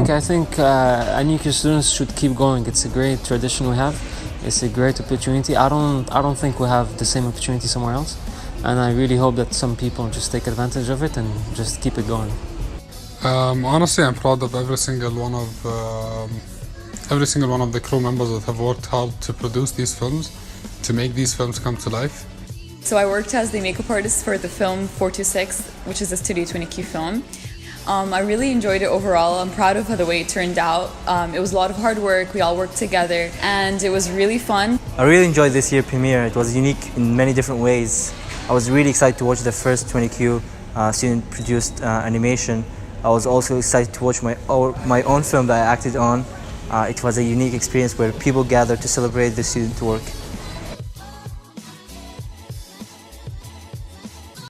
I think Anika students should keep going. It's a great tradition we have. It's a great opportunity. I don't think we have the same opportunity somewhere else, and I really hope that some people just take advantage of it and just keep it going. Honestly, I'm proud of every single one of the crew members that have worked hard to produce these films, to make these films come to life. So I worked as the makeup artist for the film 426, which is a Studio 20Q film. I really enjoyed it overall. I'm proud of the way it turned out. It was a lot of hard work. We all worked together and it was really fun. I really enjoyed this year's premiere. It was unique in many different ways. I was really excited to watch the first 20Q student-produced animation. I was also excited to watch my own film that I acted on. It was a unique experience where people gathered to celebrate the student work.